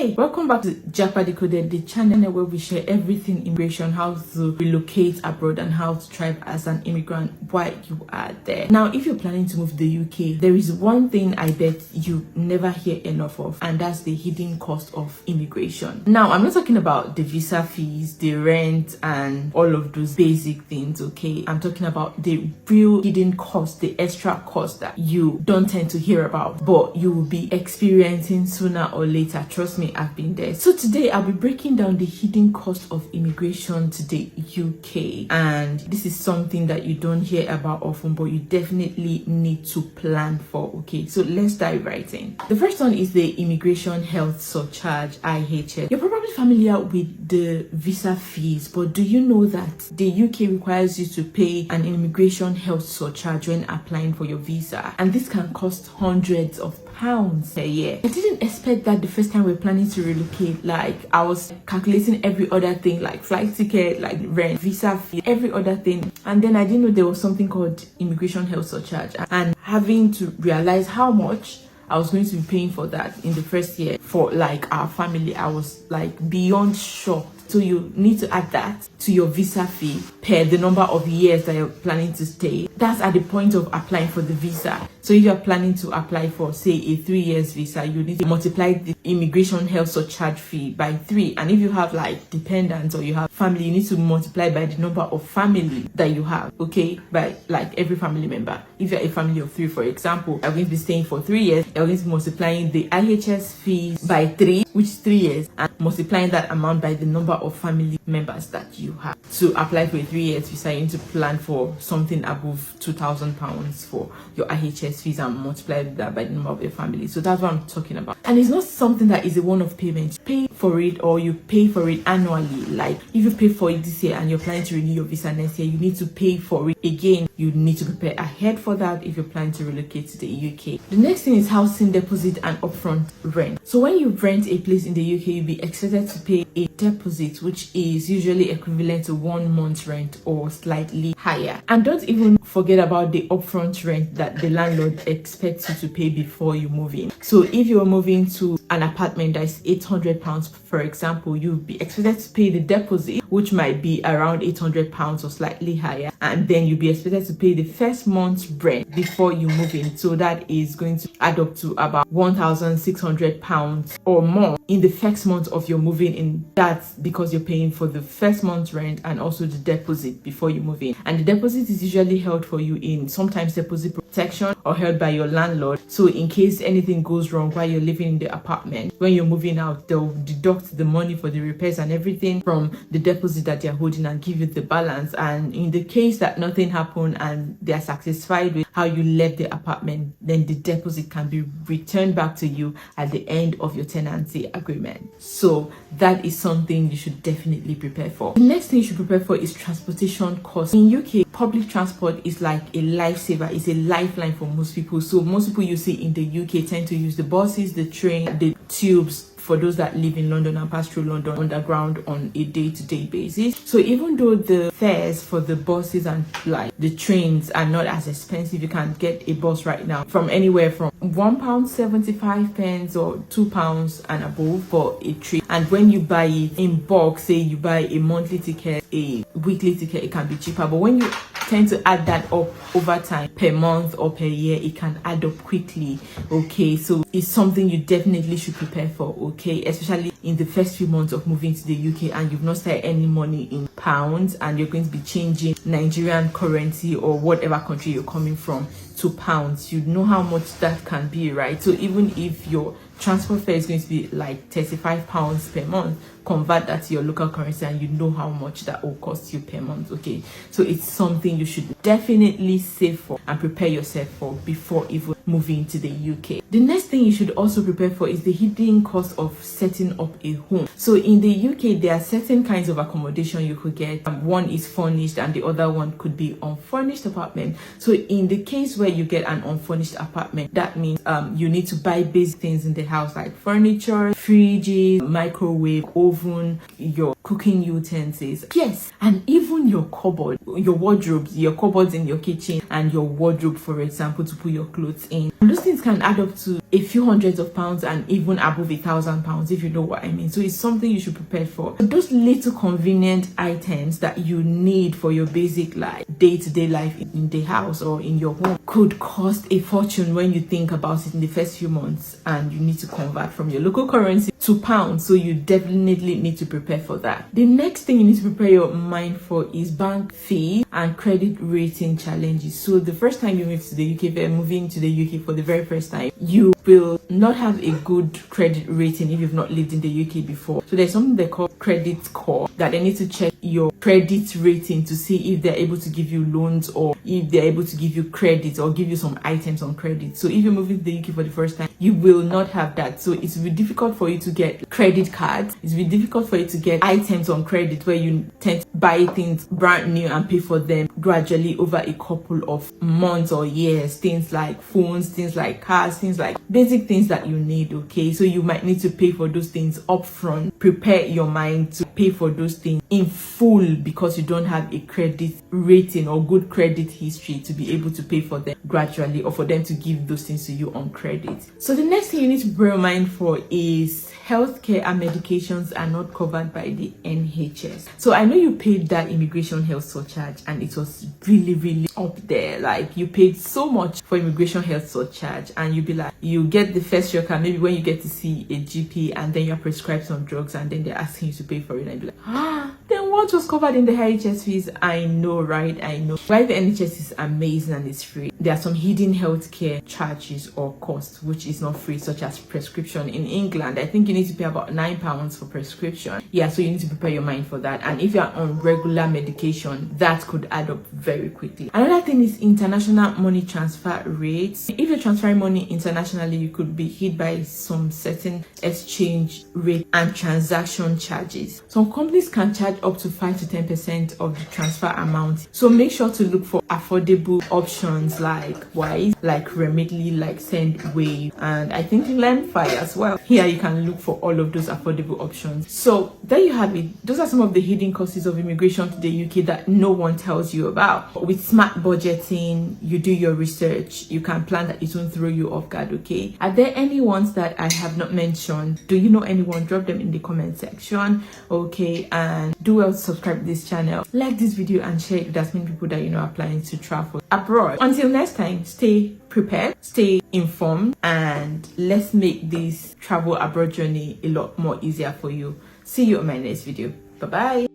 Hey, welcome back to Japa Decoded, the channel where we share everything immigration, how to relocate abroad and how to thrive as an immigrant while you are there. Now, if you're planning to move to the UK, there is one thing I bet you never hear enough of, and that's the hidden cost of immigration. Now, I'm not talking about the visa fees, the rent, and all of those basic things, okay? I'm talking about the real hidden cost, the extra cost that you don't tend to hear about, but you will be experiencing sooner or later. Trust me, I've been there. So today I'll be breaking down the hidden cost of immigration to the UK, and this is something that you don't hear about often, but you definitely need to plan for. Okay, so let's dive right in. The first one is the immigration health surcharge, IHS. You're probably familiar with the visa fees, but do you know that the UK requires you to pay an immigration health surcharge when applying for your visa, and this can cost hundreds of pounds per year. I didn't expect that the first time we're planning to relocate. Like, I was calculating every other thing, like flight ticket, like rent, visa fee, every other thing, and then I didn't know there was something called immigration health surcharge, and having to realize how much I was going to be paying for that in the first year for like our family, I was like beyond shocked. So you need to add that to your visa fee per the number of years that you're planning to stay. That's at the point of applying for the visa. So if you're planning to apply for, say, a 3 years visa, you need to multiply the immigration health surcharge fee by 3. And if you have like dependents or you have family, you need to multiply by the number of family that you have, okay? By like every family member. If you're a family of 3, for example, you're going to be staying for 3 years, you're going to be multiplying the IHS fees by 3, which is 3 years, and multiplying that amount by the number of family members that you have. To apply for a 3 years visa, you need to plan for something above £2,000 for your IHS fees and multiply that by the number of your family. So that's what I'm talking about. And it's not something that is a one-off payment. You pay for it, or you pay for it annually. Like, if you pay for it this year and you're planning to renew your visa next year, you need to pay for it again. You need to prepare ahead for that if you're planning to relocate to the UK. The next thing is housing deposit and upfront rent. So when you rent a place in the UK, you'll be expected to pay a deposit, which is usually equivalent to 1 month's rent or slightly higher. And don't even forget about the upfront rent that the landlord expects you to pay before you move in. So if you're moving to an apartment that is £800, for example, you'll be expected to pay the deposit, which might be around £800 or slightly higher, and then you'll be expected to pay the first month's rent before you move in. So that is going to add up to about £1,600 or more in the first month of your moving in. That's because you're paying for the first month's rent and also the deposit before you move in. And the deposit is usually held for you in sometimes deposit protection or held by your landlord. So in case anything goes wrong while you're living in the apartment, when you're moving out, they'll deduct the money for the repairs and everything from the deposit that they're holding and give you the balance. And in the case that nothing happened and they're satisfied with how you left the apartment, then the deposit can be returned back to you at the end of your tenancy agreement. So that is something you should definitely prepare for. The next thing you should prepare for is transportation costs. In UK, public transport is like a lifesaver, it's a lifeline for most people. So most people you see in the UK tend to use the buses, the train, the tubes, for those that live in London and pass through London underground on a day-to-day basis. So even though the fares for the buses and like the trains are not as expensive, you can get a bus right now from anywhere from £1.75 or £2 and above for a trip. And when you buy it in bulk, say you buy a monthly ticket, a weekly ticket, it can be cheaper. But when you tend to add that up over time, per month or per year, it can add up quickly. Okay, so it's something you definitely should prepare for, okay, especially in the first few months of moving to the UK and you've not started any money in pounds and you're going to be changing Nigerian currency or whatever country you're coming from to pounds. You know how much that can be, right? So even if your transport fare is going to be like £35 per month, convert that to your local currency and you know how much that will cost you per month. Okay, so it's something you should definitely save for and prepare yourself for before even moving to the UK. The next thing you should also prepare for is the hidden cost of setting up a home. So in the UK, there are certain kinds of accommodation you could get. One is furnished and the other one could be unfurnished apartment. So in the case where you get an unfurnished apartment, that means you need to buy basic things in the house, like furniture, fridges, microwave, oven, your cooking utensils, yes, and even your cupboard, your wardrobes, your cupboards in your kitchen, and your wardrobe, for example, to put your clothes in. And those things can add up to a few hundreds of pounds and even above £1,000, if you know what I mean. So it's something you should prepare for. Those little convenient items that you need for your basic life, day-to-day life in the house or in your home, could cost a fortune when you think about it in the first few months, and you need to convert from your local currency to pounds. So you definitely need to prepare for that. The next thing you need to prepare your mind for is bank fees and credit rating challenges. So the first time you move to the UK, if you're moving to the UK for the very first time, you will not have a good credit rating if you've not lived in the UK before. So there's something they call credit score, that they need to check your credit rating to see if they're able to give you loans, or if they're able to give you credit or give you some items on credit. So if you're moving to the UK for the first time, you will not have that. So it's really difficult for you to get credit cards. It's really difficult for you to get items on credit, where you tend to buy things brand new and pay for them gradually over a couple of months or years. Things like phones, things like cars, things like basic things that you need, okay? So you might need to pay for those things upfront. Prepare your mind to pay for those things in full, because you don't have a credit rating or good credit history to be able to pay for them gradually, or for them to give those things to you on credit. So the next thing you need to bear in mind for is healthcare and medications are not covered by the NHS. So I know you paid that immigration health surcharge, and it was really up there. Like, you paid so much for immigration health surcharge, and you'd be like, you get the first shocker maybe when you get to see a GP, and then you're prescribed some drugs, and then they're asking you to pay for it, and you'd be like, then what was covered in the NHS fees? I know, right? I know. Why the NHS is amazing and it's free, there are some hidden healthcare charges or costs which is not free, such as prescription. In England, I think you need to pay about £9 for prescription. Yeah, so you need to prepare your mind for that. And if you're on regular medication, that could add up very quickly. Another thing is international money transfer rates. If you're transferring money internationally, you could be hit by some certain exchange rate and transaction charges. Some companies can charge up to 5 to 10% of the transfer amount. So make sure to look for affordable options like Wise, like Remitly, like Sendwave, and I think Lemfi as well. Here you can look for all of those affordable options. So there you have it. Those are some of the hidden costs of immigration to the UK that no one tells you about. With smart budgeting, you do your research, you can plan that it won't throw you off guard, okay? Are there any ones that I have not mentioned? Do you know anyone? Drop them in the comment section, okay? And do well to subscribe to this channel, like this video, and share it with as many people that you know are planning to travel abroad. Until next time, stay prepared, stay informed, and let's make this travel abroad journey a lot more easier for you. See you on my next video. Bye bye.